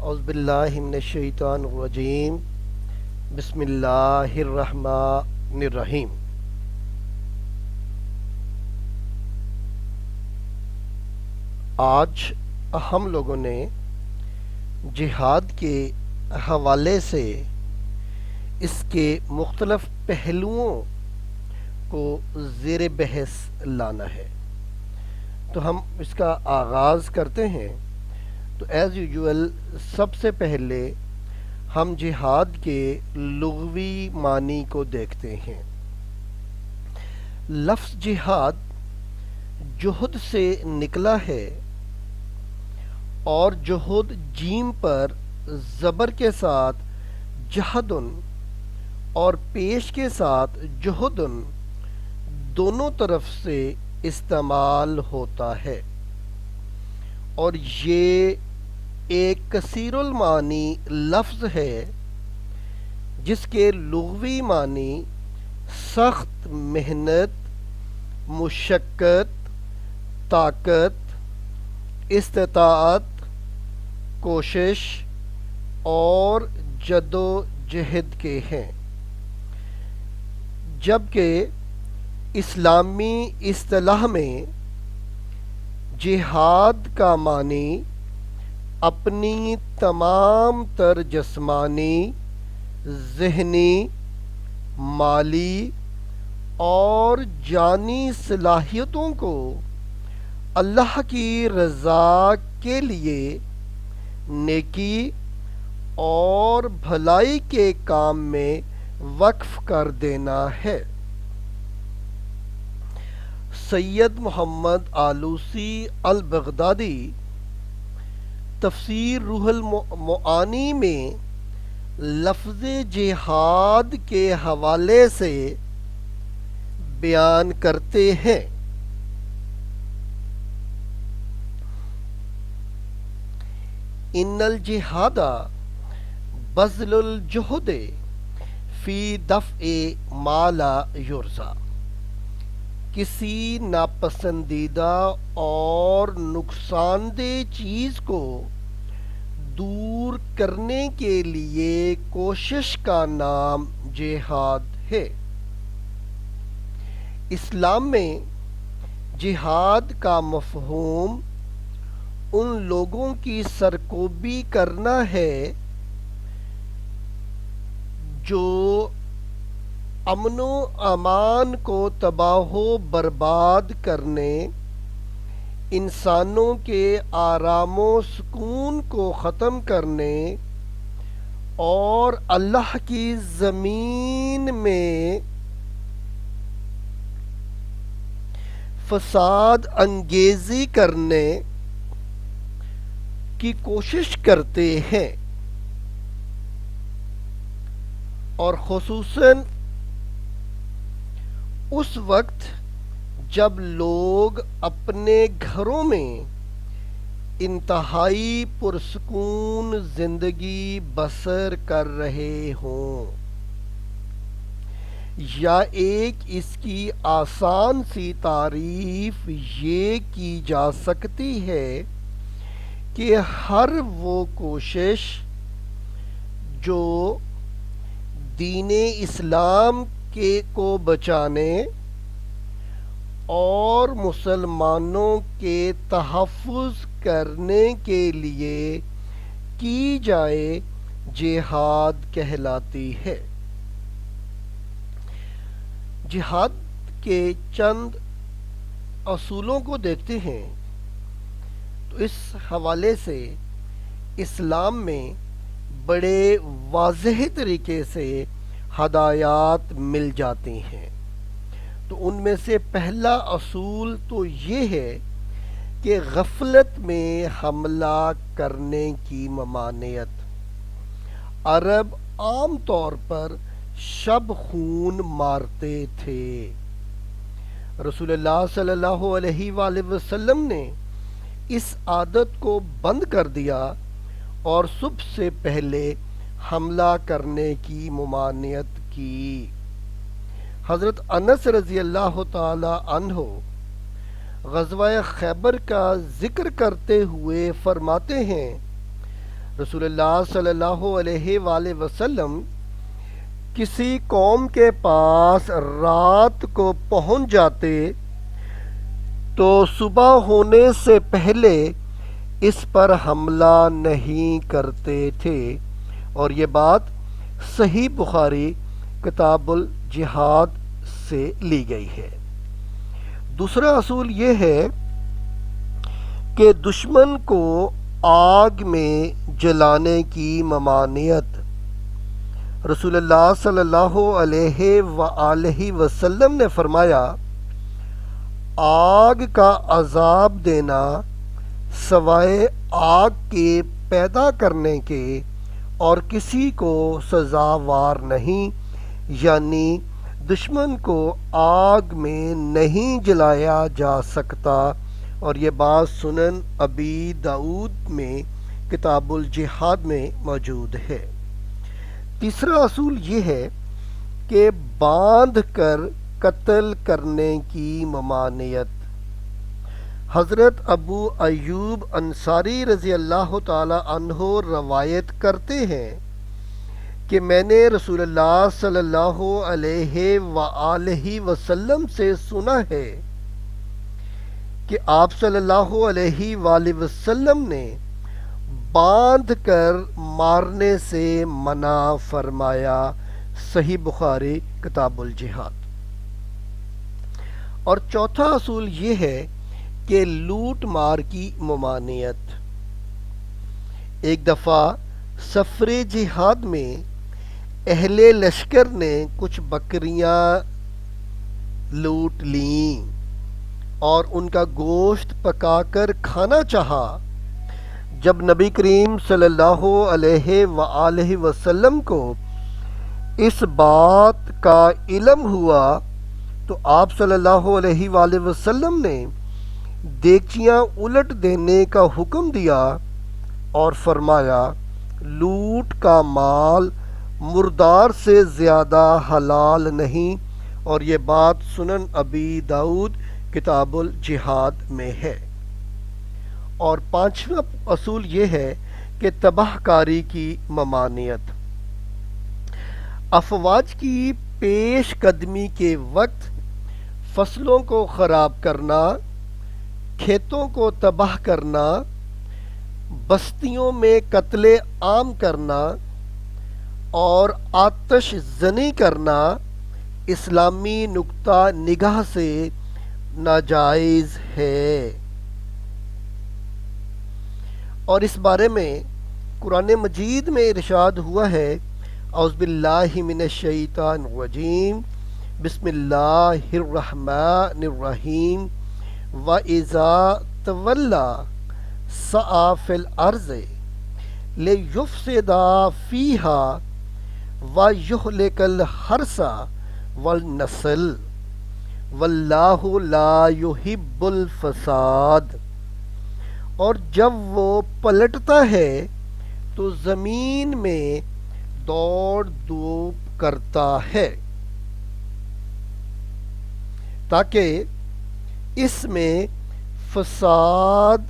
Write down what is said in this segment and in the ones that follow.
اعوذ باللہ من الشیطان الرجیم بسم اللہ الرحمن الرحیم۔ آج ہم لوگوں نے جہاد کے حوالے سے اس کے مختلف پہلوؤں کو زیر بحث لانا ہے، تو ہم اس کا آغاز کرتے ہیں۔ تو ایز یوزول سب سے پہلے ہم جہاد کے لغوی معنی کو دیکھتے ہیں۔ لفظ جہاد جہد سے نکلا ہے اور جہد جیم پر زبر کے ساتھ جہدن اور پیش کے ساتھ جہدن دونوں طرف سے استعمال ہوتا ہے، اور یہ ایک کثیر المعانی لفظ ہے جس کے لغوی معنی سخت محنت، مشقت، طاقت، استطاعت، کوشش اور جد و جہد کے ہیں، جبکہ اسلامی اصطلاح میں جہاد کا معنی اپنی تمام تر جسمانی، ذہنی، مالی اور جانی صلاحیتوں کو اللہ کی رضا کے لیے نیکی اور بھلائی کے کام میں وقف کر دینا ہے۔ سید محمد آلوسی البغدادی تفسیر روح المعانی میں لفظ جہاد کے حوالے سے بیان کرتے ہیں۔ ان الجہاد بذل الجہد فی دفع ما لا یرضی، کسی ناپسندیدہ اور نقصان دہ چیز کو دور کرنے کے لیے کوشش کا نام جہاد ہے۔ اسلام میں جہاد کا مفہوم ان لوگوں کی سرکوبی کرنا ہے جو امن و امان کو تباہ و برباد کرنے، انسانوں کے آرام و سکون کو ختم کرنے اور اللہ کی زمین میں فساد انگیزی کرنے کی کوشش کرتے ہیں، اور خصوصاً اس وقت جب لوگ اپنے گھروں میں انتہائی پرسکون زندگی بسر کر رہے ہوں، یا ایک اس کی آسان سی تعریف یہ کی جا سکتی ہے کہ ہر وہ کوشش جو دین اسلام کو بچانے اور مسلمانوں کے تحفظ کرنے کے لیے کی جائے جہاد کہلاتی ہے۔ جہاد کے چند اصولوں کو دیکھتے ہیں تو اس حوالے سے اسلام میں بڑے واضح طریقے سے ہدایات مل جاتی ہیں۔ تو ان میں سے پہلا اصول تو یہ ہے کہ غفلت میں حملہ کرنے کی ممانعت۔ عرب عام طور پر شب خون مارتے تھے۔ رسول اللہ صلی اللہ علیہ وآلہ وسلم نے اس عادت کو بند کر دیا اور صبح سے پہلے حملہ کرنے کی ممانعت کی۔ حضرت انس رضی اللہ تعالی عنہ غزوہ خیبر کا ذکر کرتے ہوئے فرماتے ہیں، رسول اللہ صلی اللہ علیہ وآلہ وسلم کسی قوم کے پاس رات کو پہنچ جاتے تو صبح ہونے سے پہلے اس پر حملہ نہیں کرتے تھے، اور یہ بات صحیح بخاری کتاب الجہاد سے لی گئی ہے۔ دوسرا اصول یہ ہے کہ دشمن کو آگ میں جلانے کی ممانعت۔ رسول اللہ صلی اللہ علیہ وآلہ وسلم نے فرمایا، آگ کا عذاب دینا سوائے آگ کے پیدا کرنے کے اور کسی کو سزاوار نہیں، یعنی دشمن کو آگ میں نہیں جلایا جا سکتا، اور یہ بات سنن ابی داؤد میں کتاب الجہاد میں موجود ہے۔ تیسرا اصول یہ ہے کہ باندھ کر قتل کرنے کی ممانعت۔ حضرت ابو ایوب انصاری رضی اللہ تعالی عنہ روایت کرتے ہیں کہ میں نے رسول اللہ صلی اللہ علیہ وآلہ وسلم سے سنا ہے کہ آپ صلی اللہ علیہ وآلہ وسلم نے باندھ کر مارنے سے منع فرمایا، صحیح بخاری کتاب الجہاد۔ اور چوتھا اصول یہ ہے کہ لوٹ مار کی ممانعت۔ ایک دفعہ سفر جہاد میں اہل لشکر نے کچھ بکریاں لوٹ لیں اور ان کا گوشت پکا کر کھانا چاہا۔ جب نبی کریم صلی اللہ علیہ وآلہ وسلم کو اس بات کا علم ہوا تو آپ صلی اللہ علیہ وآلہ وسلم نے دیگچیاں الٹ دینے کا حکم دیا اور فرمایا، لوٹ کا مال مردار سے زیادہ حلال نہیں، اور یہ بات سنن ابی داؤد کتاب الجہاد میں ہے۔ اور پانچواں اصول یہ ہے کہ تباہ کاری کی ممانعت۔ افواج کی پیش قدمی کے وقت فصلوں کو خراب کرنا، کھیتوں کو تباہ کرنا، بستیوں میں قتل عام کرنا اور آتش زنی کرنا اسلامی نقطہ نگاہ سے ناجائز ہے، اور اس بارے میں قرآن مجید میں ارشاد ہوا ہے، اعوذ باللہ من الشیطان الرجیم، بسم اللہ الرحمن الرحیم، وَإِذَا تَوَلَّى سَعَىٰ فِي الْأَرْضِ لِيُفْسِدَ فِيهَا وَيُهْلِكَ الْحَرْثَ وَالنَّسْلَ وَاللَّهُ لَا يُحِبُّ الْفَسَادَ۔ اور جب وہ پلٹتا ہے تو زمین میں دوڑ دھوپ کرتا ہے تاکہ اس میں فساد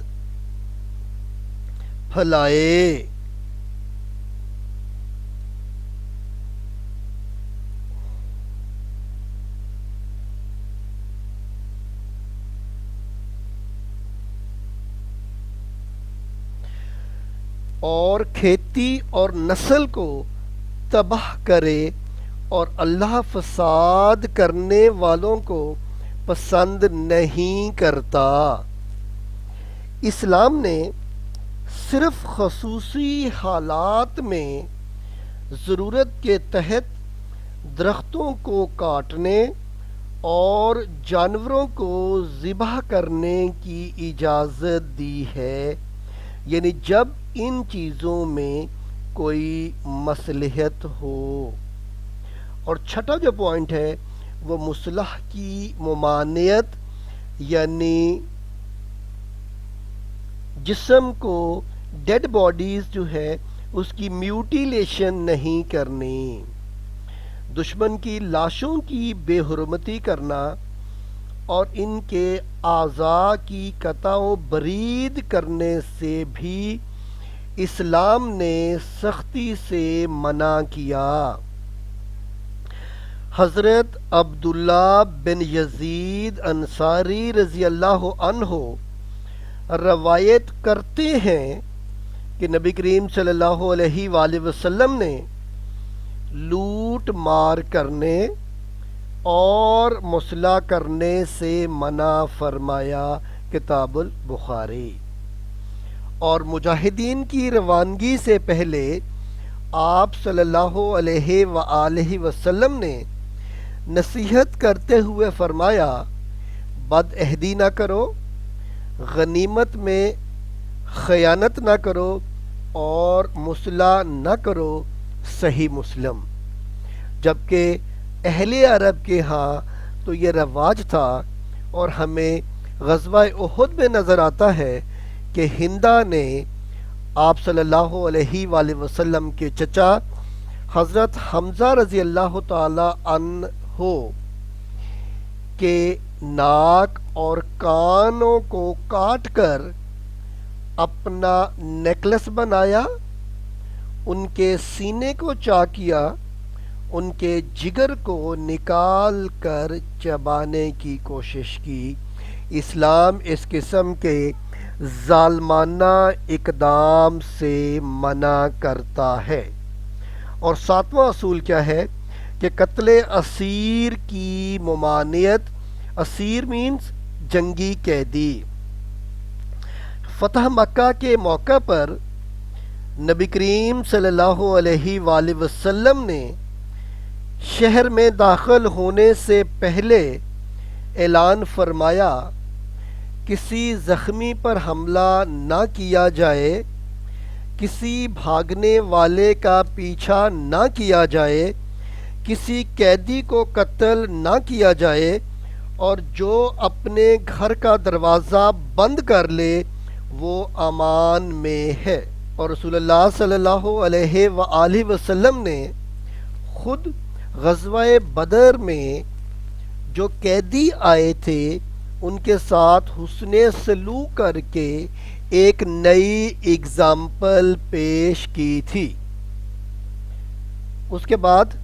پھیلائے۔ اور کھیتی اور نسل کو تباہ کرے، اور اللہ فساد کرنے والوں کو پسند نہیں کرتا۔ اسلام نے صرف خصوصی حالات میں ضرورت کے تحت درختوں کو کاٹنے اور جانوروں کو ذبح کرنے کی اجازت دی ہے، یعنی جب ان چیزوں میں کوئی مصلحت ہو۔ اور چھٹا جو پوائنٹ ہے وہ مصلح کی ممانعت، یعنی جسم کو ڈیڈ باڈیز جو ہے اس کی میوٹیلیشن نہیں کرنی، دشمن کی لاشوں کی بے حرمتی کرنا اور ان کے اعضاء کی قطع و برید کرنے سے بھی اسلام نے سختی سے منع کیا۔ حضرت عبداللہ بن یزید انصاری رضی اللہ عنہ روایت کرتے ہیں کہ نبی کریم صلی اللہ علیہ وآلہ وسلم نے لوٹ مار کرنے اور مصلح کرنے سے منع فرمایا، کتاب البخاری۔ اور مجاہدین کی روانگی سے پہلے آپ صلی اللہ علیہ وآلہ وسلم نے نصیحت کرتے ہوئے فرمایا، بد عہدی نہ کرو، غنیمت میں خیانت نہ کرو اور مصلح نہ کرو، صحیح مسلم۔ جبکہ اہل عرب کے ہاں تو یہ رواج تھا، اور ہمیں غزوہ احد میں نظر آتا ہے کہ ہندہ نے آپ صلی اللہ علیہ وآلہ وسلم کے چچا حضرت حمزہ رضی اللہ تعالی عنہ کے ناک اور کانوں کو کاٹ کر اپنا نیکلس بنایا، ان کے سینے کو چاکیا، ان کے جگر کو نکال کر چبانے کی کوشش کی۔ اسلام اس قسم کے ظالمانہ اقدام سے منع کرتا ہے۔ اور ساتواں اصول کیا ہے کہ قتل اسیر کی ممانعت۔ اسیر مینز جنگی قیدی۔ فتح مکہ کے موقع پر نبی کریم صلی اللہ علیہ وآلہ وسلم نے شہر میں داخل ہونے سے پہلے اعلان فرمایا، کسی زخمی پر حملہ نہ کیا جائے، کسی بھاگنے والے کا پیچھا نہ کیا جائے، کسی قیدی کو قتل نہ کیا جائے، اور جو اپنے گھر کا دروازہ بند کر لے وہ امان میں ہے۔ اور رسول اللہ صلی اللہ علیہ وآلہ وسلم نے خود غزوہ بدر میں جو قیدی آئے تھے ان کے ساتھ حسن سلوک کر کے ایک نئی اگزامپل پیش کی تھی۔ اس کے بعد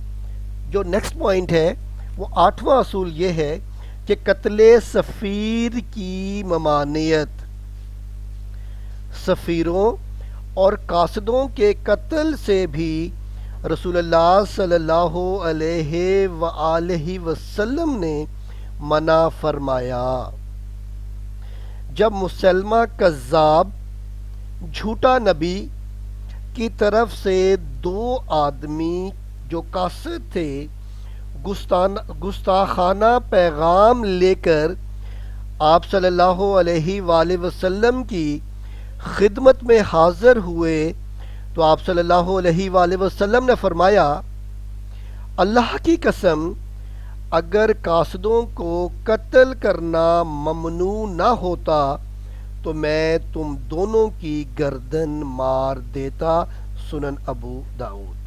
جو نیکسٹ پوائنٹ ہے وہ 8واں اصول یہ ہے کہ قتل سفیر کی ممانعت۔ سفیروں اور قاصدوں کے قتل سے بھی رسول اللہ صلی اللہ علیہ وآلہ وسلم نے منع فرمایا۔ جب مسلمہ کذاب جھوٹا نبی کی طرف سے 2 آدمی جو قاصد تھے گستاخانہ پیغام لے کر آپ صلی اللہ علیہ وآلہ وسلم کی خدمت میں حاضر ہوئے تو آپ صلی اللہ علیہ وآلہ وسلم نے فرمایا، اللہ کی قسم اگر قاصدوں کو قتل کرنا ممنوع نہ ہوتا تو میں تم دونوں کی گردن مار دیتا۔ سنن ابو داؤد۔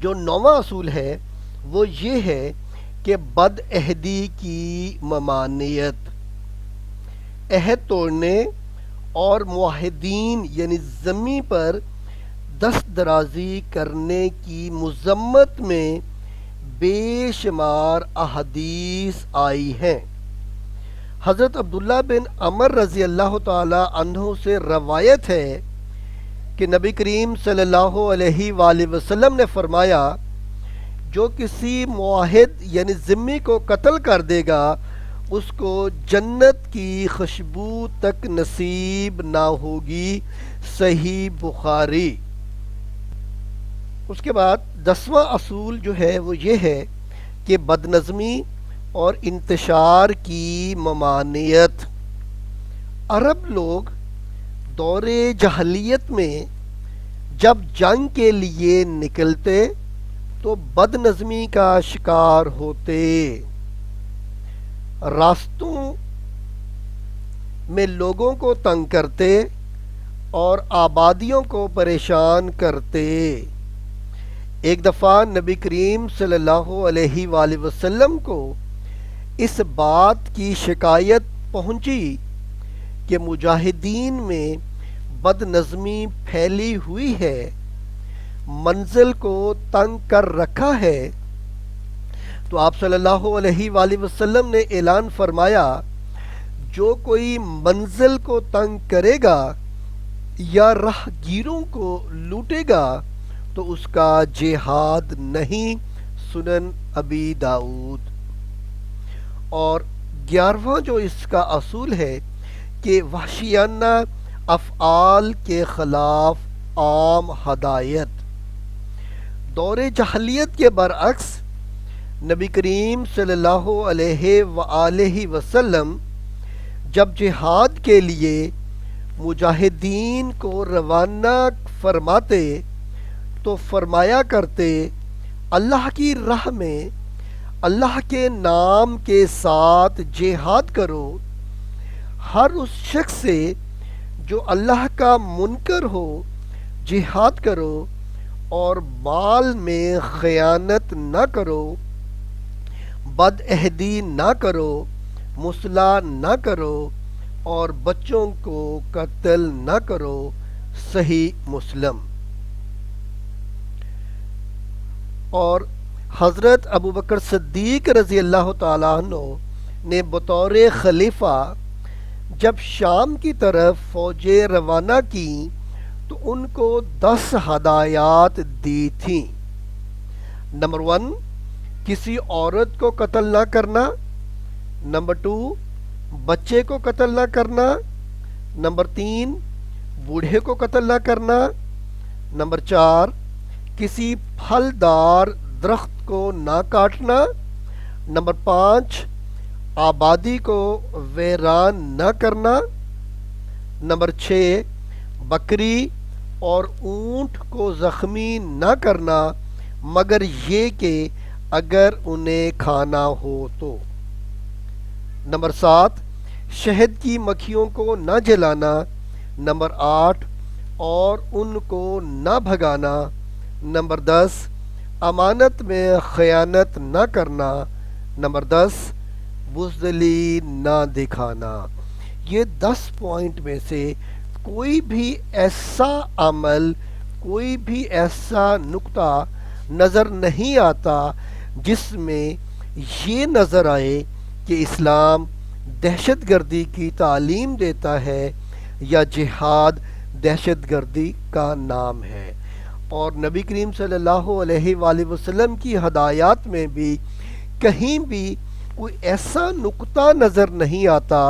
جو 9واں اصول ہے وہ یہ ہے کہ بد عہدی کی ممانعت۔ عہد توڑنے اور معاہدین یعنی ذمی پر دست درازی کرنے کی مذمت میں بے شمار احادیث آئی ہیں۔ حضرت عبداللہ بن عمر رضی اللہ تعالی عنہ سے روایت ہے کہ نبی کریم صلی اللہ علیہ وآلہ وسلم نے فرمایا، جو کسی معاہد یعنی ذمی کو قتل کر دے گا اس کو جنت کی خوشبو تک نصیب نہ ہوگی۔ صحیح بخاری۔ اس کے بعد 10واں اصول جو ہے وہ یہ ہے کہ بد نظمی اور انتشار کی ممانعت۔ عرب لوگ دور جاہلیت میں جب جنگ کے لیے نکلتے تو بد نظمی کا شکار ہوتے، راستوں میں لوگوں کو تنگ کرتے اور آبادیوں کو پریشان کرتے۔ ایک دفعہ نبی کریم صلی اللہ علیہ وآلہ وسلم کو اس بات کی شکایت پہنچی کہ مجاہدین میں بد نظمی پھیلی ہوئی ہے، منزل کو تنگ کر رکھا ہے، تو آپ صلی اللہ علیہ وآلہ وسلم نے اعلان فرمایا جو کوئی منزل کو تنگ کرے گا یا راہ گیروں کو لوٹے گا تو اس کا جہاد نہیں۔ سنن ابی داؤد۔ اور 11واں جو اس کا اصول ہے کہ وحشیانہ افعال کے خلاف عام ہدایت۔ دور جاہلیت کے برعکس نبی کریم صلی اللہ علیہ وآلہ وسلم جب جہاد کے لیے مجاہدین کو روانہ فرماتے تو فرمایا کرتے اللہ کی راہ میں اللہ کے نام کے ساتھ جہاد کرو، ہر اس شخص سے جو اللہ کا منکر ہو جہاد کرو، اور مال میں خیانت نہ کرو، بد عہدی نہ کرو، مصلح نہ کرو، اور بچوں کو قتل نہ کرو۔ صحیح مسلم۔ اور حضرت ابو بکر صدیق رضی اللہ تعالیٰ عنہ نے بطور خلیفہ جب شام کی طرف فوجیں روانہ کیں تو ان کو 10 ہدایات دی تھیں۔ نمبر 1، کسی عورت کو قتل نہ کرنا۔ نمبر 2، بچے کو قتل نہ کرنا۔ نمبر 3، بوڑھے کو قتل نہ کرنا۔ نمبر 4، کسی پھلدار درخت کو نہ کاٹنا۔ نمبر 5، آبادی کو ویران نہ کرنا۔ نمبر 6، بکری اور اونٹ کو زخمی نہ کرنا مگر یہ کہ اگر انہیں کھانا ہو تو۔ نمبر 7، شہد کی مکھیوں کو نہ جلانا۔ نمبر 8، اور ان کو نہ بھگانا۔ نمبر 10، امانت میں خیانت نہ کرنا۔ نمبر 10، بزدلی نہ دکھانا۔ یہ 10 پوائنٹ میں سے کوئی بھی ایسا عمل، کوئی بھی ایسا نقطہ نظر نہیں آتا جس میں یہ نظر آئے کہ اسلام دہشت گردی کی تعلیم دیتا ہے یا جہاد دہشت گردی کا نام ہے۔ اور نبی کریم صلی اللہ علیہ وآلہ وسلم کی ہدایات میں بھی کہیں بھی کوئی ایسا نقطہ نظر نہیں آتا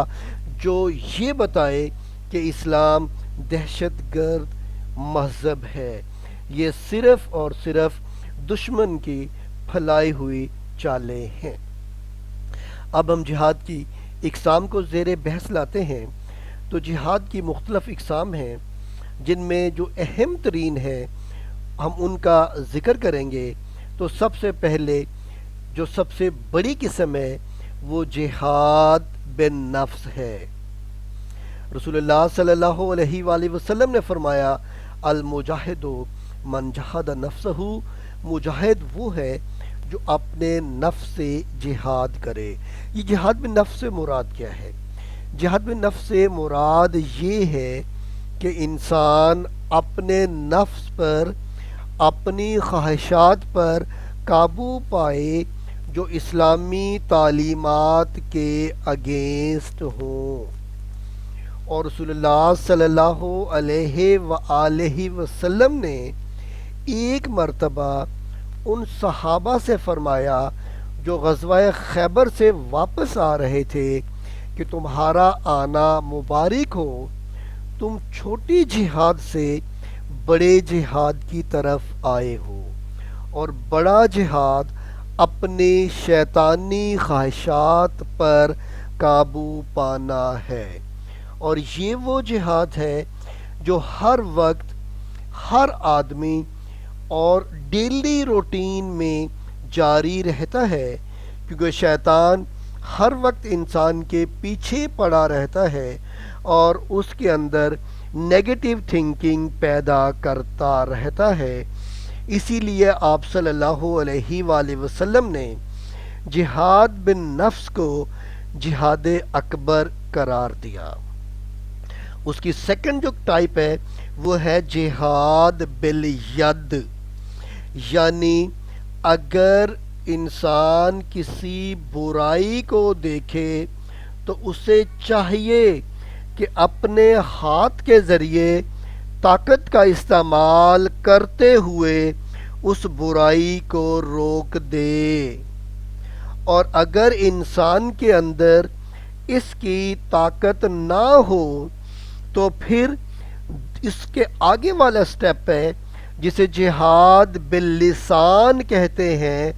جو یہ بتائے کہ اسلام دہشت گرد مذہب ہے۔ یہ صرف اور صرف دشمن کی پھیلائی ہوئی چالیں ہیں۔ اب ہم جہاد کی اقسام کو زیر بحث لاتے ہیں۔ تو جہاد کی مختلف اقسام ہیں جن میں جو اہم ترین ہے ہم ان کا ذکر کریں گے۔ تو سب سے پہلے جو سب سے بڑی قسم ہے وہ جہاد بن نفس ہے۔ رسول اللہ صلی اللہ علیہ وآلہ وسلم نے فرمایا المجاہد من جہد نفسہ، مجاہد وہ ہے جو اپنے نفس سے جہاد کرے۔ یہ جہاد بن نفس سے مراد کیا ہے؟ جہاد بن نفس سے مراد یہ ہے کہ انسان اپنے نفس پر، اپنی خواہشات پر قابو پائے جو اسلامی تعلیمات کے اگینسٹ ہوں۔ اور رسول اللہ صلی اللہ علیہ وآلہ وسلم نے ایک مرتبہ ان صحابہ سے فرمایا جو غزوہ خیبر سے واپس آ رہے تھے کہ تمہارا آنا مبارک ہو، تم چھوٹی جہاد سے بڑے جہاد کی طرف آئے ہو، اور بڑا جہاد اپنی شیطانی خواہشات پر قابو پانا ہے۔ اور یہ وہ جہاد ہے جو ہر وقت ہر آدمی اور ڈیلی روٹین میں جاری رہتا ہے، کیونکہ شیطان ہر وقت انسان کے پیچھے پڑا رہتا ہے اور اس کے اندر نیگیٹو تھنکنگ پیدا کرتا رہتا ہے۔ اسی لیے آپ صلی اللہ علیہ وآلہ وسلم نے جہاد بن نفس کو جہاد اکبر قرار دیا۔ اس کی سیکنڈ جو ٹائپ ہے وہ ہے جہاد بالید، یعنی اگر انسان کسی برائی کو دیکھے تو اسے چاہیے کہ اپنے ہاتھ کے ذریعے طاقت کا استعمال کرتے ہوئے اس برائی کو روک دے، اور اگر انسان کے اندر اس کی طاقت نہ ہو تو پھر اس کے آگے والا سٹیپ ہے جسے جہاد باللسان کہتے ہیں،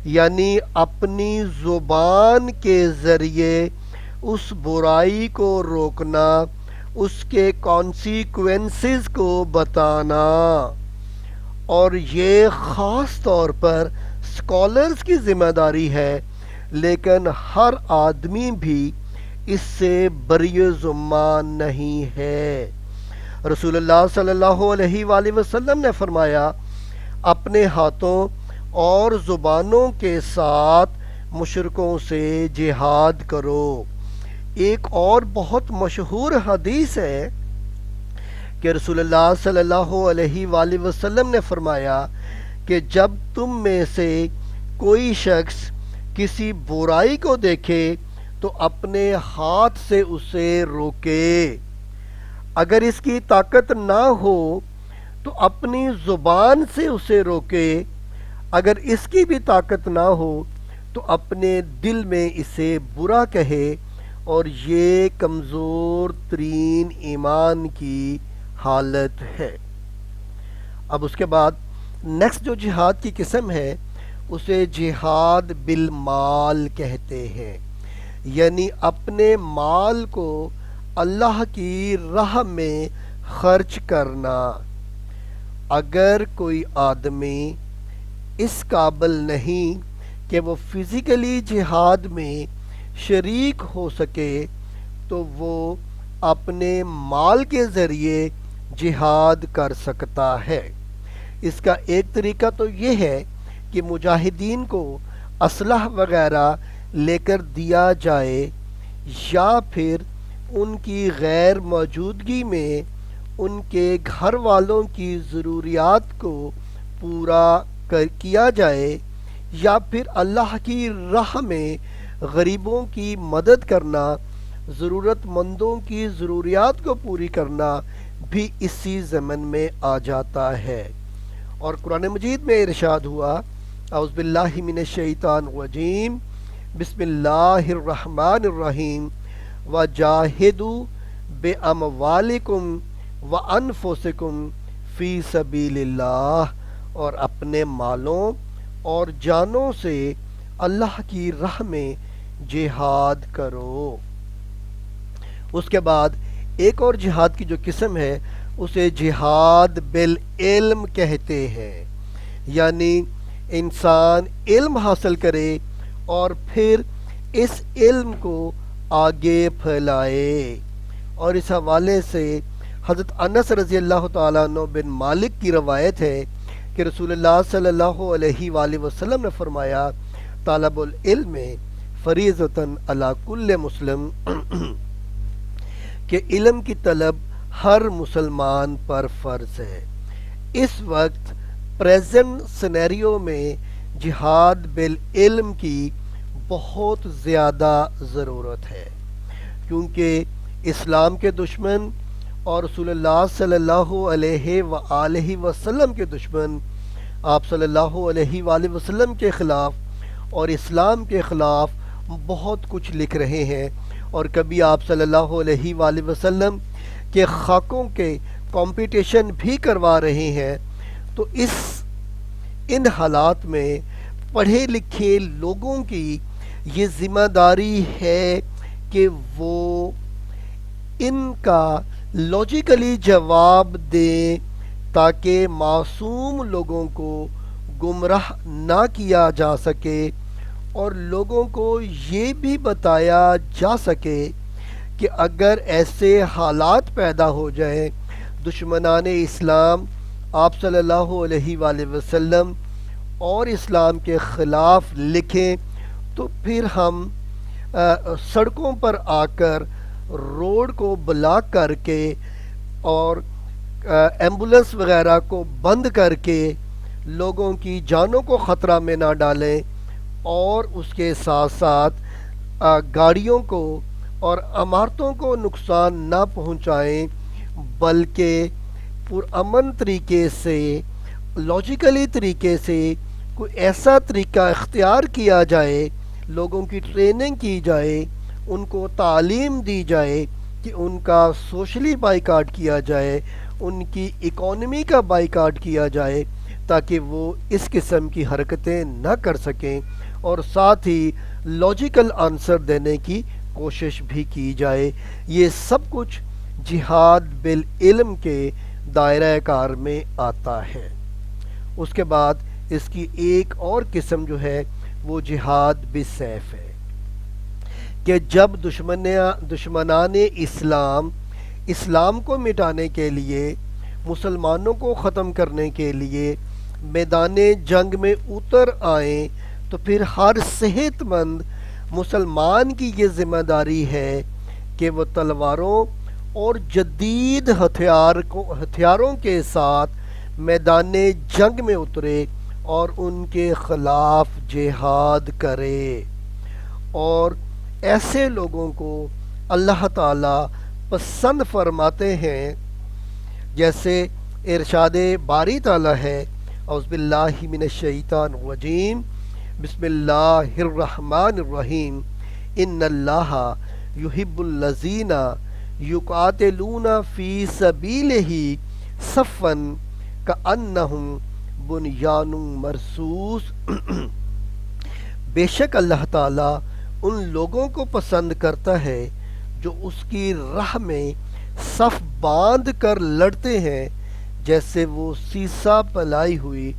یعنی اپنی زبان کے ذریعے اس برائی کو روکنا، اس کے کانسیکوینسز کو بتانا، اور یہ خاص طور پر اسکالرز کی ذمہ داری ہے، لیکن ہر آدمی بھی اس سے بری ذمہ نہیں ہے۔ رسول اللہ صلی اللہ علیہ وآلہ وسلم نے فرمایا، اپنے ہاتھوں اور زبانوں کے ساتھ مشرکوں سے جہاد کرو۔ ایک اور بہت مشہور حدیث ہے کہ رسول اللہ صلی اللہ علیہ وآلہ وسلم نے فرمایا کہ جب تم میں سے کوئی شخص کسی برائی کو دیکھے تو اپنے ہاتھ سے اسے روکے، اگر اس کی طاقت نہ ہو تو اپنی زبان سے اسے روکے، اگر اس کی بھی طاقت نہ ہو تو اپنے دل میں اسے برا کہے، اور یہ کمزور ترین ایمان کی حالت ہے۔ اب اس کے بعد نیکسٹ جو جہاد کی قسم ہے اسے جہاد بالمال کہتے ہیں، یعنی اپنے مال کو اللہ کی راہ میں خرچ کرنا۔ اگر کوئی آدمی اس قابل نہیں کہ وہ فزیکلی جہاد میں شریک ہو سکے تو وہ اپنے مال کے ذریعے جہاد کر سکتا ہے۔ اس کا ایک طریقہ تو یہ ہے کہ مجاہدین کو اسلحہ وغیرہ لے کر دیا جائے، یا پھر ان کی غیر موجودگی میں ان کے گھر والوں کی ضروریات کو پورا کیا جائے، یا پھر اللہ کی راہ میں غریبوں کی مدد کرنا، ضرورت مندوں کی ضروریات کو پوری کرنا بھی اسی ضمن میں آ جاتا ہے۔ اور قرآن مجید میں ارشاد ہوا، اعوذ باللہ من الشیطان الرجیم، بسم اللہ الرحمن الرحیم، وجاہدوا باموالکم وانفسکم فی سبیل اللہ، اور اپنے مالوں اور جانوں سے اللہ کی راہ میں جہاد کرو۔ اس کے بعد ایک اور جہاد کی جو قسم ہے اسے جہاد بالعلم کہتے ہیں، یعنی انسان علم حاصل کرے اور پھر اس علم کو آگے پھیلائے۔ اور اس حوالے سے حضرت انس رضی اللہ تعالیٰ عنہ بن مالک کی روایت ہے کہ رسول اللہ صلی اللہ علیہ وآلہ وسلم نے فرمایا، طالب العلم فریضۃ علی کل مسلم، کہ علم کی طلب ہر مسلمان پر فرض ہے۔ اس وقت پریزنٹ سینیریو میں جہاد بالعلم کی بہت زیادہ ضرورت ہے، کیونکہ اسلام کے دشمن اور رسول اللہ صلی اللہ علیہ وآلہ وسلم کے دشمن آپ صلی اللہ علیہ وآلہ وسلم کے خلاف اور اسلام کے خلاف بہت کچھ لکھ رہے ہیں، اور کبھی آپ صلی اللہ علیہ وآلہ وسلم کے خاکوں کے کمپٹیشن بھی کروا رہے ہیں۔ تو ان حالات میں پڑھے لکھے لوگوں کی یہ ذمہ داری ہے کہ وہ ان کا لاجیکلی جواب دیں تاکہ معصوم لوگوں کو گمراہ نہ کیا جا سکے، اور لوگوں کو یہ بھی بتایا جا سکے کہ اگر ایسے حالات پیدا ہو جائیں، دشمنان اسلام آپ صلی اللہ علیہ وآلہ وسلم اور اسلام کے خلاف لکھیں، تو پھر ہم سڑکوں پر آ کر روڈ کو بلاک کر کے اور ایمبولنس وغیرہ کو بند کر کے لوگوں کی جانوں کو خطرہ میں نہ ڈالیں، اور اس کے ساتھ ساتھ گاڑیوں کو اور عمارتوں کو نقصان نہ پہنچائیں، بلکہ پرامن طریقے سے، لاجیکلی طریقے سے کوئی ایسا طریقہ اختیار کیا جائے، لوگوں کی ٹریننگ کی جائے، ان کو تعلیم دی جائے کہ ان کا سوشلی بائیکاٹ کیا جائے، ان کی اکانومی کا بائیکاٹ کیا جائے، تاکہ وہ اس قسم کی حرکتیں نہ کر سکیں، اور ساتھ ہی لاجیکل آنسر دینے کی کوشش بھی کی جائے۔ یہ سب کچھ جہاد بالعلم کے دائرہ کار میں آتا ہے۔ اس کے بعد اس کی ایک اور قسم جو ہے وہ جہاد بالسیف ہے، کہ جب دشمنان اسلام کو مٹانے کے لیے، مسلمانوں کو ختم کرنے کے لیے میدان جنگ میں اتر آئیں، تو پھر ہر صحت مند مسلمان کی یہ ذمہ داری ہے کہ وہ تلواروں اور جدید ہتھیاروں کے ساتھ میدان جنگ میں اترے اور ان کے خلاف جہاد کرے، اور ایسے لوگوں کو اللہ تعالی پسند فرماتے ہیں، جیسے ارشاد باری تعالی ہے، اعوذ باللہ من الشیطان الرجیم، بسم اللہ الرحمن الرحیم، ان اللہ یحب الذین یقاتلون فی سبیلہ صفا کأنہم بنیان مرصوص۔ بے شک اللہ تعالیٰ ان لوگوں کو پسند کرتا ہے جو اس کی راہ میں صف باندھ کر لڑتے ہیں، جیسے وہ سیسا پلائی ہوئی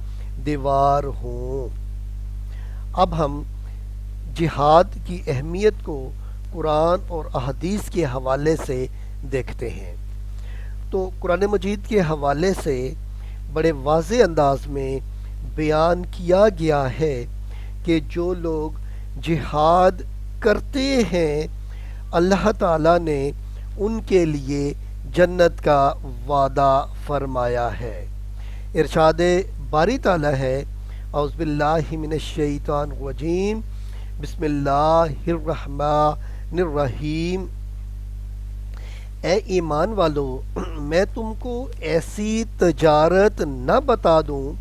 دیوار ہوں۔ اب ہم جہاد کی اہمیت کو قرآن اور احادیث کے حوالے سے دیکھتے ہیں۔ تو قرآن مجید کے حوالے سے بڑے واضح انداز میں بیان کیا گیا ہے کہ جو لوگ جہاد کرتے ہیں، اللہ تعالیٰ نے ان کے لیے جنت کا وعدہ فرمایا ہے۔ ارشاد باری تعالیٰ ہے، اعوذ باللہ من الشیطان الرجیم، بسم اللہ الرحمن الرحیم، اے ایمان والو، میں تم کو ایسی تجارت نہ بتا دوں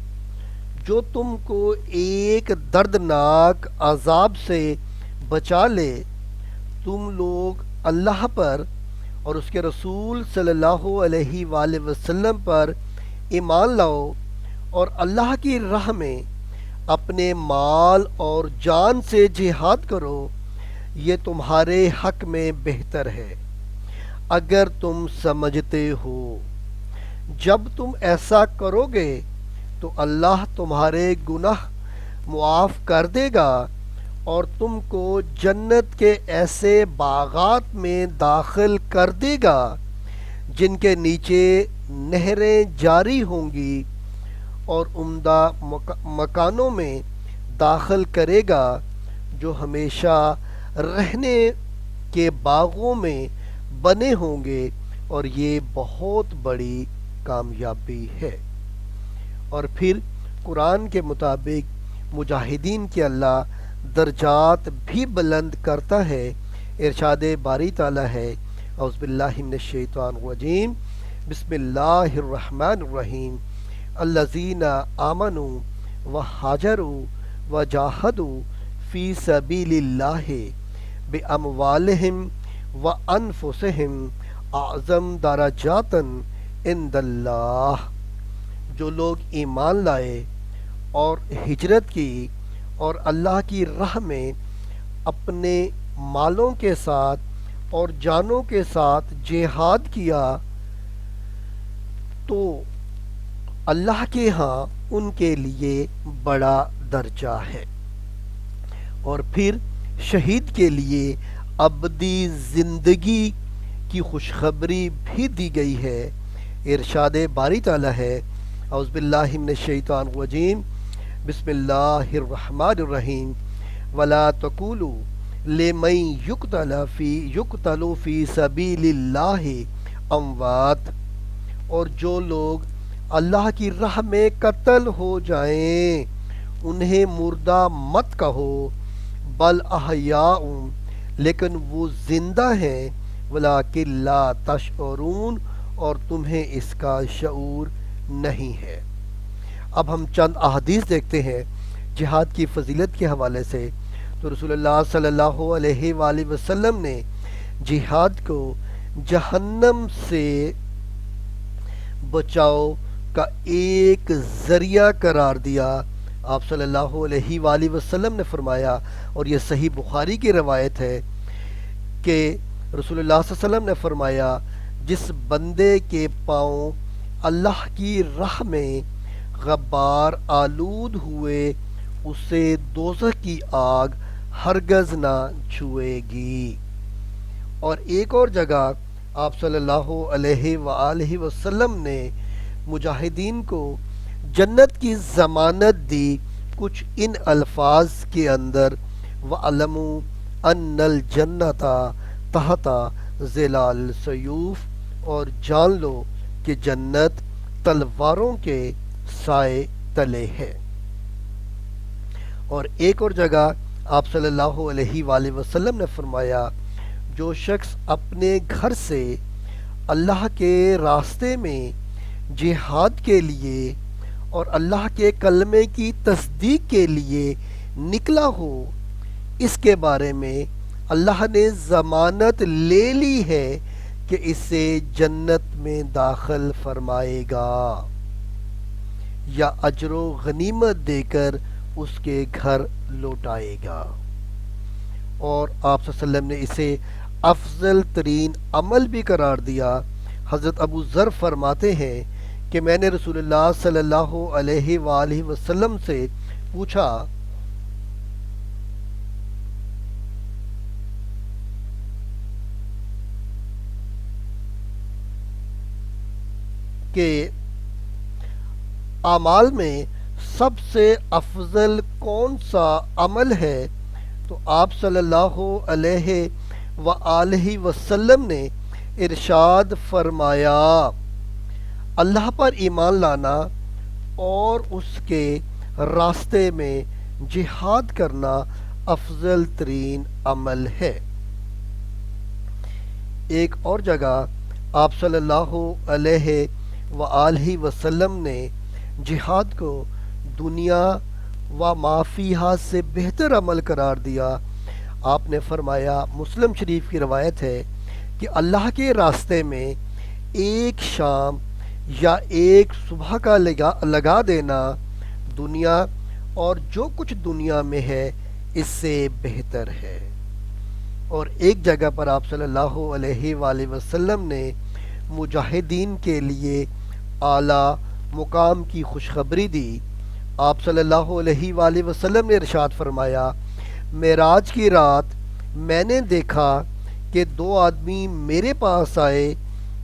جو تم کو ایک دردناک عذاب سے بچا لے۔ تم لوگ اللہ پر اور اس کے رسول صلی اللہ علیہ وآلہ وسلم پر ایمان لاؤ، اور اللہ کی راہ میں اپنے مال اور جان سے جہاد کرو، یہ تمہارے حق میں بہتر ہے اگر تم سمجھتے ہو۔ جب تم ایسا کرو گے تو اللہ تمہارے گناہ معاف کر دے گا، اور تم کو جنت کے ایسے باغات میں داخل کر دے گا جن کے نیچے نہریں جاری ہوں گی، اور عمدہ مکانوں میں داخل کرے گا جو ہمیشہ رہنے کے باغوں میں بنے ہوں گے، اور یہ بہت بڑی کامیابی ہے۔ اور پھر قرآن کے مطابق مجاہدین کے اللہ درجات بھی بلند کرتا ہے۔ ارشاد باری تعالیٰ ہے، اعوذ باللہ من الشیطان الرجیم، بسم اللہ الرحمن الرحیم، الذین آمنوا وہاجروا وجاہدوا فی سبیل اللہ باموالہم وانفسہم اعظم درجات عند اللہ۔ جو لوگ ایمان لائے اور ہجرت کی اور اللہ کی راہ میں اپنے مالوں کے ساتھ اور جانوں کے ساتھ جہاد کیا، تو اللہ کے ہاں ان کے لیے بڑا درجہ ہے۔ اور پھر شہید کے لیے ابدی زندگی کی خوشخبری بھی دی گئی ہے۔ ارشاد باری تعالیٰ ہے، اعوذ باللہ من الشیطان الرجیم، بسم اللہ الرحمن الرحیم، ولا تقولوا لمن یقتل فی سبیل اللہ اموات، اور جو لوگ اللہ کی راہ میں قتل ہو جائیں انہیں مردہ مت کہو، بل احیاء، لیکن وہ زندہ ہیں، ولیکن لا تشعرون، اور تمہیں اس کا شعور نہیں ہے۔ اب ہم چند احادیث دیکھتے ہیں جہاد کی فضیلت کے حوالے سے۔ تو رسول اللہ صلی اللہ علیہ وآلہ وسلم نے جہاد کو جہنم سے بچاؤ کا ایک ذریعہ قرار دیا۔ آپ صلی اللہ علیہ وآلہ وسلم نے فرمایا، اور یہ صحیح بخاری کی روایت ہے، کہ رسول اللہ صلی اللہ علیہ وسلم نے فرمایا، جس بندے کے پاؤں اللہ کی راہ میں غبار آلود ہوئے اسے دوزخ کی آگ ہرگز نہ چھوئے گی۔ اور ایک اور جگہ آپ صلی اللہ علیہ وآلہ وسلم نے مجاہدین کو جنت کی ضمانت دی کچھ ان الفاظ کے اندر، وَعَلَمُوا أَنَّ الْجَنَّةَ تَحْتَ ظِلَالِ السَّیُوف، اور جان لو کہ جنت تلواروں کے سائے تلے ہے۔ اور ایک اور جگہ آپ صلی اللہ علیہ وآلہ وسلم نے فرمایا، جو شخص اپنے گھر سے اللہ کے راستے میں جہاد کے لیے اور اللہ کے کلمے کی تصدیق کے لیے نکلا ہو، اس کے بارے میں اللہ نے ضمانت لے لی ہے کہ اسے جنت میں داخل فرمائے گا، یا اجر و غنیمت دے کر اس کے گھر لوٹائے گا۔ اور آپ صلی اللہ علیہ وسلم نے اسے افضل ترین عمل بھی قرار دیا۔ حضرت ابو ذر فرماتے ہیں کہ میں نے رسول اللہ صلی اللہ علیہ وآلہ وسلم سے پوچھا کہ اعمال میں سب سے افضل کون سا عمل ہے؟ تو آپ صلی اللہ علیہ وآلہ وسلم نے ارشاد فرمایا، اللہ پر ایمان لانا اور اس کے راستے میں جہاد کرنا افضل ترین عمل ہے۔ ایک اور جگہ آپ صلی اللہ علیہ وآلہ وسلم نے جہاد کو دنیا و ما فیہا سے بہتر عمل قرار دیا۔ آپ نے فرمایا، مسلم شریف کی روایت ہے، کہ اللہ کے راستے میں ایک شام یا ایک صبح کا لگا دینا دنیا اور جو کچھ دنیا میں ہے اس سے بہتر ہے۔ اور ایک جگہ پر آپ صلی اللہ علیہ وآلہ وسلم نے مجاہدین کے لیے اعلیٰ مقام کی خوشخبری دی۔ آپ صلی اللہ علیہ وآلہ وسلم نے ارشاد فرمایا، معراج کی رات میں نے دیکھا کہ دو آدمی میرے پاس آئے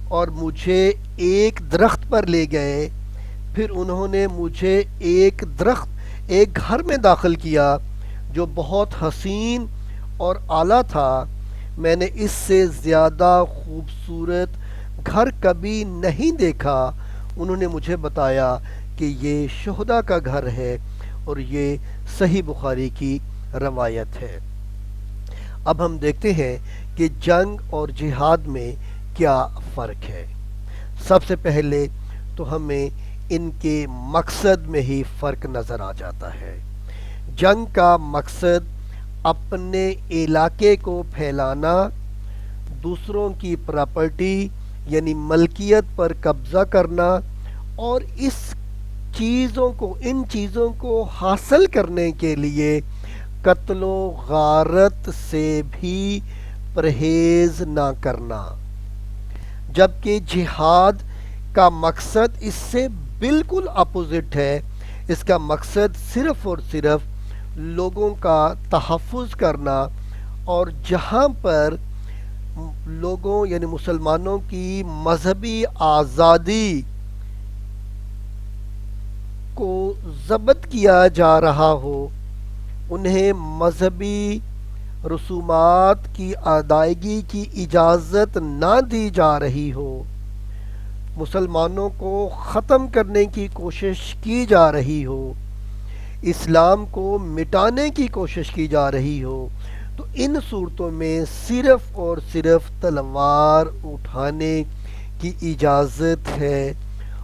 اور مجھے ایک درخت پر لے گئے، پھر انہوں نے مجھے ایک گھر میں داخل کیا جو بہت حسین اور اعلیٰ تھا۔ میں نے اس سے زیادہ خوبصورت گھر کبھی نہیں دیکھا۔ انہوں نے مجھے بتایا کہ یہ شہداء کا گھر ہے، اور یہ صحیح بخاری کی روایت ہے۔ اب ہم دیکھتے ہیں کہ جنگ اور جہاد میں کیا فرق ہے۔ سب سے پہلے تو ہمیں ان کے مقصد میں ہی فرق نظر آ جاتا ہے۔ جنگ کا مقصد اپنے علاقے کو پھیلانا، دوسروں کی پراپرٹی یعنی ملکیت پر قبضہ کرنا، اور ان چیزوں کو حاصل کرنے کے لیے قتل و غارت سے بھی پرہیز نہ کرنا، جبکہ جہاد کا مقصد اس سے بالکل اپوزٹ ہے۔ اس کا مقصد صرف اور صرف لوگوں کا تحفظ کرنا، اور جہاں پر لوگوں یعنی مسلمانوں کی مذہبی آزادی کو ضبط کیا جا رہا ہو، انہیں مذہبی رسومات کی ادائیگی کی اجازت نہ دی جا رہی ہو، مسلمانوں کو ختم کرنے کی کوشش کی جا رہی ہو، اسلام کو مٹانے کی کوشش کی جا رہی ہو، تو ان صورتوں میں صرف اور صرف تلوار اٹھانے کی اجازت ہے،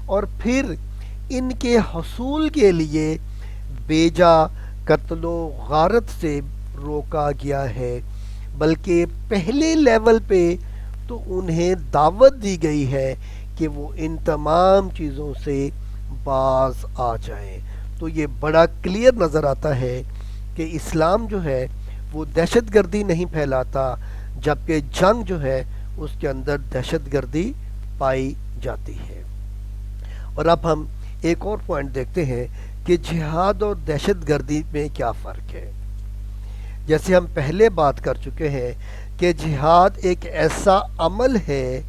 اور پھر ان کے حصول کے لیے بیجا قتل و غارت سے روکا گیا ہے، بلکہ پہلے لیول پہ تو انہیں دعوت دی گئی ہے کہ وہ ان تمام چیزوں سے باز آ جائیں۔ تو یہ بڑا کلیئر نظر آتا ہے کہ اسلام جو ہے وہ دہشت گردی نہیں پھیلاتا، جبکہ جنگ جو ہے اس کے اندر دہشت گردی پائی جاتی ہے۔ اور اب ہم ایک اور پوائنٹ دیکھتے ہیں کہ جہاد اور دہشت گردی میں کیا فرق ہے۔ جیسے ہم پہلے بات کر چکے ہیں کہ جہاد ایک ایسا عمل ہے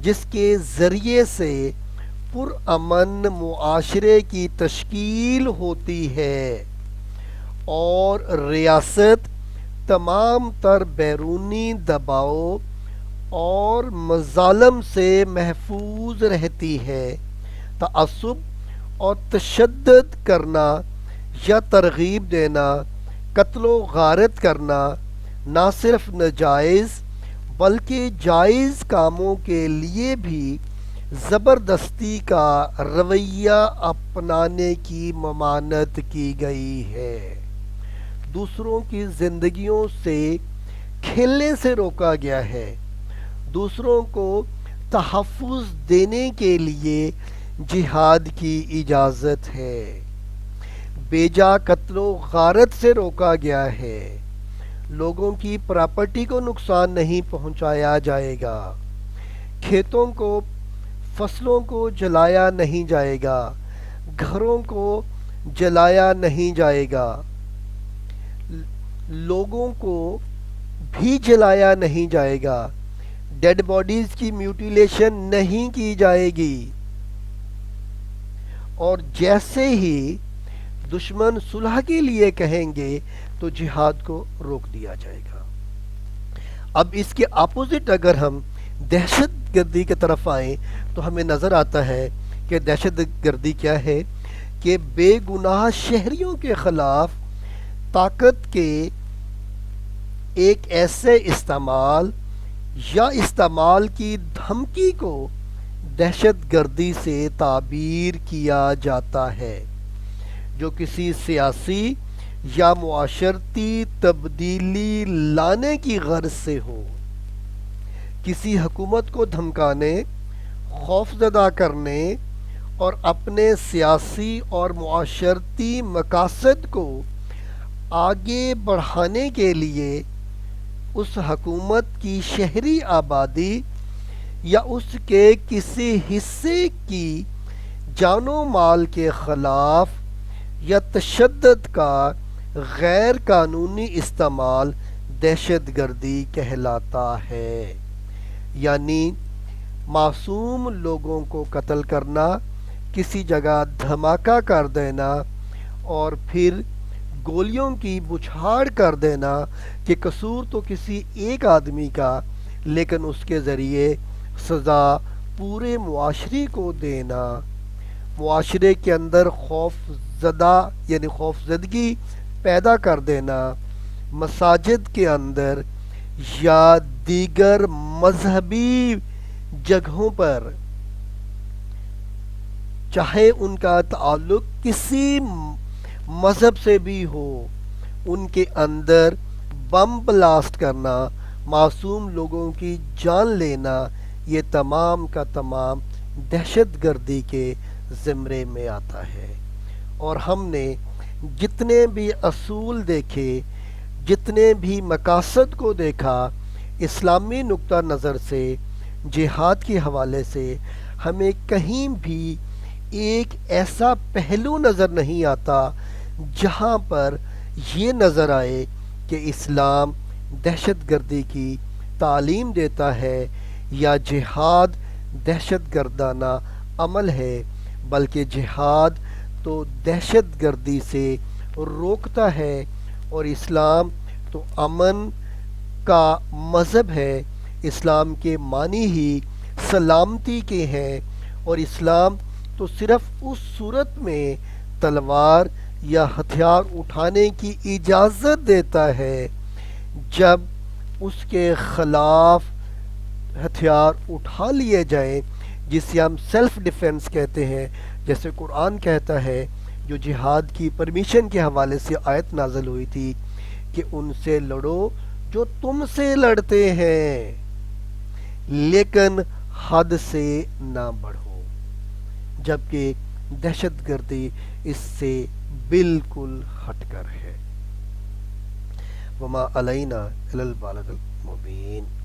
جس کے ذریعے سے پرامن معاشرے کی تشکیل ہوتی ہے اور ریاست تمام تر بیرونی دباؤ اور مظالم سے محفوظ رہتی ہے۔ تعصب اور تشدد کرنا یا ترغیب دینا، قتل و غارت کرنا نہ صرف ناجائز بلکہ جائز کاموں کے لیے بھی زبردستی کا رویہ اپنانے کی ممانعت کی گئی ہے۔ دوسروں کی زندگیوں سے کھیلنے سے روکا گیا ہے، دوسروں کو تحفظ دینے کے لیے جہاد کی اجازت ہے، بیجا قتل و غارت سے روکا گیا ہے، لوگوں کی پراپرٹی کو نقصان نہیں پہنچایا جائے گا، کھیتوں کو فصلوں کو جلایا نہیں جائے گا، گھروں کو جلایا نہیں جائے گا، لوگوں کو بھی جلایا نہیں جائے گا، ڈیڈ باڈیز کی میوٹیلیشن نہیں کی جائے گی، اور جیسے ہی دشمن صلح کے لیے کہیں گے تو جہاد کو روک دیا جائے گا۔ اب اس کے اپوزٹ اگر ہم دہشت گردی کی طرف آئیں تو ہمیں نظر آتا ہے کہ دہشت گردی کیا ہے کہ بے گناہ شہریوں کے خلاف طاقت کے ایک ایسے استعمال یا استعمال کی دھمکی کو دہشت گردی سے تعبیر کیا جاتا ہے، جو کسی سیاسی یا معاشرتی تبدیلی لانے کی غرض سے ہو، کسی حکومت کو دھمکانے، خوفزدہ کرنے اور اپنے سیاسی اور معاشرتی مقاصد کو آگے بڑھانے کے لیے اس حکومت کی شہری آبادی یا اس کے کسی حصے کی جان و مال کے خلاف یا تشدد کا غیر قانونی استعمال دہشت گردی کہلاتا ہے۔ یعنی معصوم لوگوں کو قتل کرنا، کسی جگہ دھماکہ کر دینا اور پھر گولیوں کی بچھاڑ کر دینا کہ قصور تو کسی ایک آدمی کا لیکن اس کے ذریعے سزا پورے معاشرے کو دینا، معاشرے کے اندر خوف زدہ یعنی خوف زدگی پیدا کر دینا، مساجد کے اندر یا دیگر مذہبی جگہوں پر، چاہے ان کا تعلق کسی مذہب سے بھی ہو، ان کے اندر بم بلاسٹ کرنا، معصوم لوگوں کی جان لینا، یہ تمام کا تمام دہشت گردی کے زمرے میں آتا ہے۔ اور ہم نے جتنے بھی اصول دیکھے، جتنے بھی مقاصد کو دیکھا، اسلامی نقطہ نظر سے جہاد کے حوالے سے ہمیں کہیں بھی ایک ایسا پہلو نظر نہیں آتا جہاں پر یہ نظر آئے کہ اسلام دہشت گردی کی تعلیم دیتا ہے یا جہاد دہشت گردانہ عمل ہے، بلکہ جہاد تو دہشت گردی سے روکتا ہے، اور اسلام تو امن کا مذہب ہے، اسلام کے معنی ہی سلامتی کے ہیں، اور اسلام تو صرف اس صورت میں تلوار یا ہتھیار اٹھانے کی اجازت دیتا ہے جب اس کے خلاف ہتھیار اٹھا لیے جائیں، جسے ہم سیلف ڈیفنس کہتے ہیں، جیسے قرآن کہتا ہے، جو جہاد کی پرمیشن کے حوالے سے آیت نازل ہوئی تھی کہ ان سے لڑو جو تم سے لڑتے ہیں، لیکن حد سے نہ بڑھو، جبکہ دہشت گردی اس سے بالکل ہٹ کر ہے۔ وما علینا الا البلاغ المبین۔